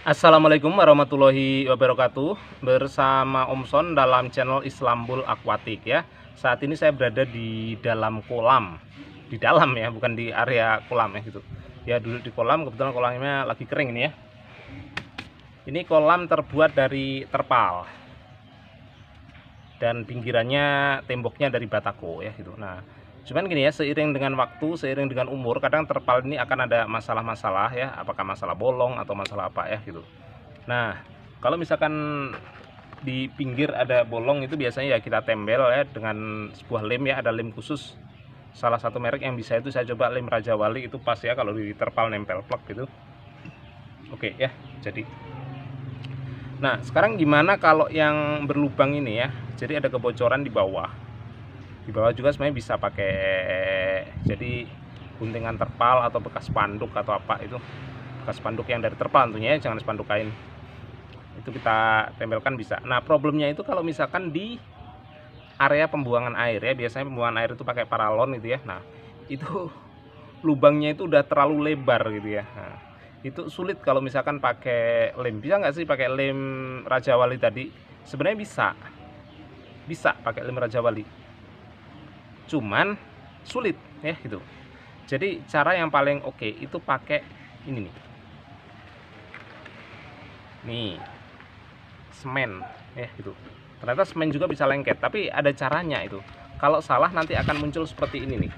Assalamualaikum warahmatullahi wabarakatuh. Bersama Om Son dalam channel Islambul Aquatic ya. Saat ini saya berada di dalam kolam. Di dalam ya, bukan di area kolam ya gitu. Ya, duduk di kolam, kebetulan kolamnya lagi kering ini ya. Ini kolam terbuat dari terpal. Dan pinggirannya temboknya dari batako ya gitu. Nah, cuman gini ya, seiring dengan waktu, seiring dengan umur, kadang terpal ini akan ada masalah-masalah ya, apakah masalah bolong atau masalah apa ya gitu. Nah, kalau misalkan di pinggir ada bolong itu biasanya ya kita tembel ya dengan sebuah lem ya, ada lem khusus. Salah satu merek yang bisa itu saya coba lem Raja Wali, itu pas ya kalau di terpal nempel plek gitu. Oke ya, jadi. Nah, sekarang gimana kalau yang berlubang ini ya? Jadi ada kebocoran di bawah. Di bawah juga sebenarnya bisa pakai jadi guntingan terpal atau bekas spanduk atau apa itu. Bekas spanduk yang dari terpal tentunya ya, jangan spanduk kain. Itu kita tempelkan bisa. Nah, problemnya itu kalau misalkan di area pembuangan air ya, biasanya pembuangan air itu pakai paralon gitu ya. Nah, itu lubangnya itu udah terlalu lebar gitu ya. Nah, itu sulit kalau misalkan pakai lem. Bisa nggak sih pakai lem Raja Wali tadi? Sebenarnya bisa pakai lem Raja Wali, cuman sulit ya gitu. Jadi cara yang paling oke itu pakai ini nih semen ya gitu. Ternyata semen juga bisa lengket, tapi ada caranya itu. Kalau salah nanti akan muncul seperti ini nih.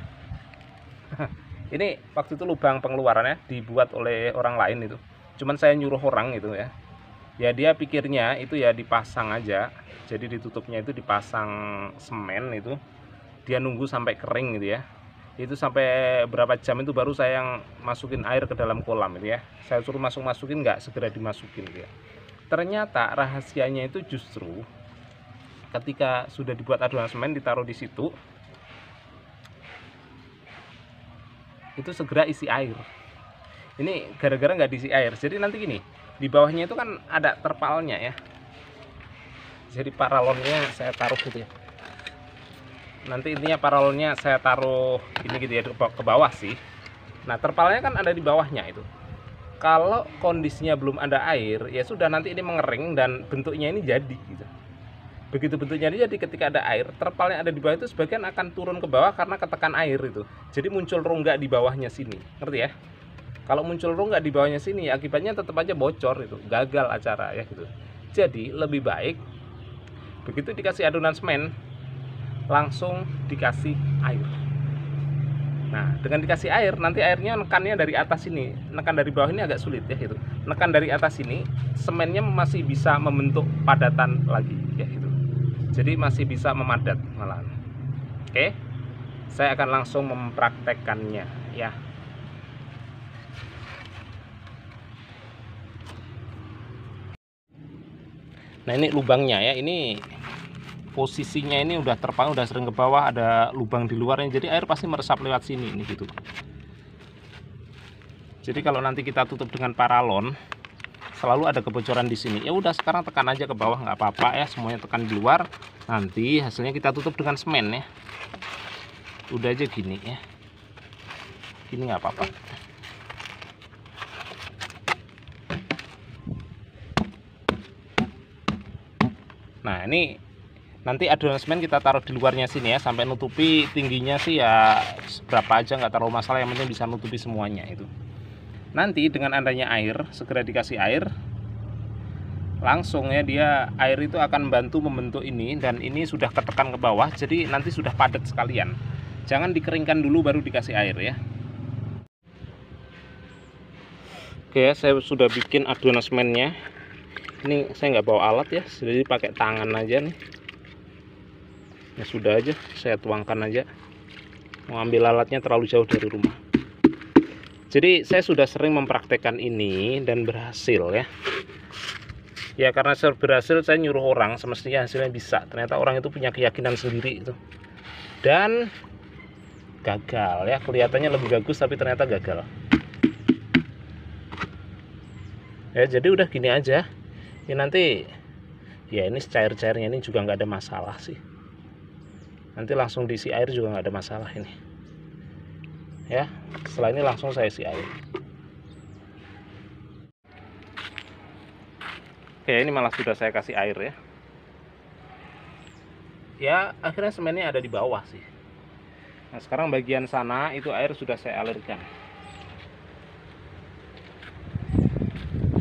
Ini waktu itu lubang pengeluarannya dibuat oleh orang lain itu, cuman saya nyuruh orang itu ya. Ya dia pikirnya itu ya dipasang aja, jadi ditutupnya itu dipasang semen itu, dia nunggu sampai kering gitu ya. Itu sampai berapa jam itu baru saya yang masukin air ke dalam kolam itu ya. Saya suruh masukin, nggak segera dimasukin gitu ya. Ternyata rahasianya itu justru ketika sudah dibuat adonan semen ditaruh di situ, itu segera isi air. Ini gara-gara nggak diisi air, jadi nanti gini, di bawahnya itu kan ada terpalnya ya, jadi paralonnya saya taruh gitu ya. Nanti intinya paralonnya saya taruh ini gitu ya, ke bawah sih. Nah, terpalnya kan ada di bawahnya itu. Kalau kondisinya belum ada air, ya sudah, nanti ini mengering dan bentuknya ini jadi gitu. Begitu bentuknya ini jadi, ketika ada air, terpal yang ada di bawah itu sebagian akan turun ke bawah karena ketekan air itu. Jadi muncul rongga di bawahnya sini, ngerti ya? Kalau muncul rongga di bawahnya sini, akibatnya tetap aja bocor itu, gagal acara ya gitu. Jadi lebih baik begitu dikasih adonan semen, langsung dikasih air. Nah, dengan dikasih air, nanti airnya nekannya dari atas ini, nekan dari bawah ini agak sulit ya gitu. Nekan dari atas ini, semennya masih bisa membentuk padatan lagi ya gitu. Jadi masih bisa memadat malahan. Oke, saya akan langsung mempraktekkannya ya. Nah, ini lubangnya ya, ini posisinya ini udah terpang, udah sering ke bawah, ada lubang di luarnya, jadi air pasti meresap lewat sini ini gitu. Jadi kalau nanti kita tutup dengan paralon, selalu ada kebocoran di sini. Ya udah, sekarang tekan aja ke bawah, nggak apa-apa ya, semuanya tekan di luar. Nanti hasilnya kita tutup dengan semen ya. Udah aja gini ya. Gini nggak apa-apa. Nah, ini nanti adonan semen kita taruh di luarnya sini ya, sampai nutupi. Tingginya sih ya berapa aja, nggak terlalu masalah, yang penting bisa nutupi semuanya itu. Nanti dengan adanya air, segera dikasih air, langsung ya, dia air itu akan bantu membentuk ini, dan ini sudah ketekan ke bawah, jadi nanti sudah padat sekalian. Jangan dikeringkan dulu baru dikasih air ya. Oke ya, saya sudah bikin adonan semennya. Ini saya nggak bawa alat ya, jadi pakai tangan aja nih. Ya sudah aja, saya tuangkan aja. Mau ambil alatnya terlalu jauh dari rumah. Jadi saya sudah sering mempraktekkan ini dan berhasil ya. Ya karena saya berhasil, saya nyuruh orang, semestinya hasilnya bisa. Ternyata orang itu punya keyakinan sendiri itu. Dan gagal ya, kelihatannya lebih bagus tapi ternyata gagal. Ya jadi udah gini aja. Ini nanti ya, ini cair-cairnya ini juga nggak ada masalah sih. Nanti langsung diisi air juga nggak ada masalah ini. Ya, setelah ini langsung saya isi air. Oke, ini malah sudah saya kasih air ya. Ya, akhirnya semennya ada di bawah sih. Nah, sekarang bagian sana itu air sudah saya alirkan.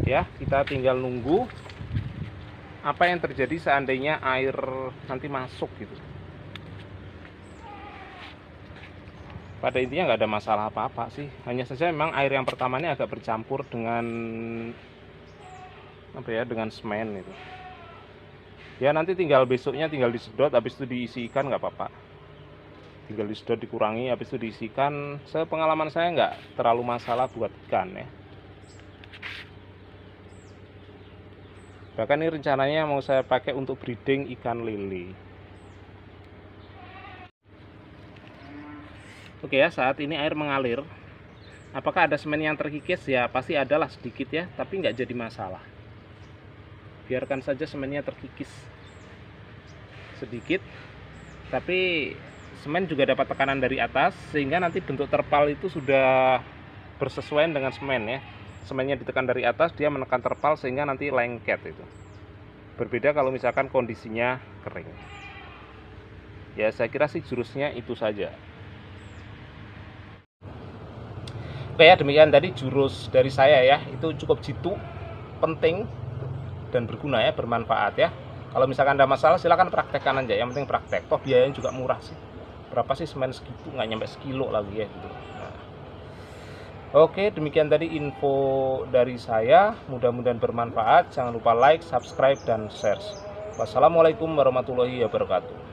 Ya, kita tinggal nunggu apa yang terjadi seandainya air nanti masuk gitu. Pada intinya nggak ada masalah apa-apa sih. Hanya saja memang air yang pertama ini agak bercampur dengan apa ya, dengan semen itu. Ya nanti tinggal besoknya tinggal disedot, habis itu diisi ikan nggak apa-apa. Tinggal disedot dikurangi, habis itu diisi ikan. Sepengalaman saya nggak terlalu masalah buat ikan ya. Bahkan ini rencananya mau saya pakai untuk breeding ikan lele. Oke ya, saat ini air mengalir. Apakah ada semen yang terkikis? Ya pasti adalah sedikit ya, tapi nggak jadi masalah. Biarkan saja semennya terkikis sedikit, tapi semen juga dapat tekanan dari atas sehingga nanti bentuk terpal itu sudah bersesuaian dengan semen ya. Semennya ditekan dari atas, dia menekan terpal sehingga nanti lengket itu. Berbeda kalau misalkan kondisinya kering. Ya saya kira sih jurusnya itu saja. Oke ya, demikian tadi jurus dari saya ya. Itu cukup jitu, penting dan berguna ya, bermanfaat ya. Kalau misalkan ada masalah silahkan praktekkan aja, yang penting praktek. Toh biayanya juga murah sih. Berapa sih semen segitu, nggak nyampe sekilo lagi ya gitu. Nah. Oke, demikian tadi info dari saya. Mudah-mudahan bermanfaat. Jangan lupa like, subscribe, dan share. Wassalamualaikum warahmatullahi wabarakatuh.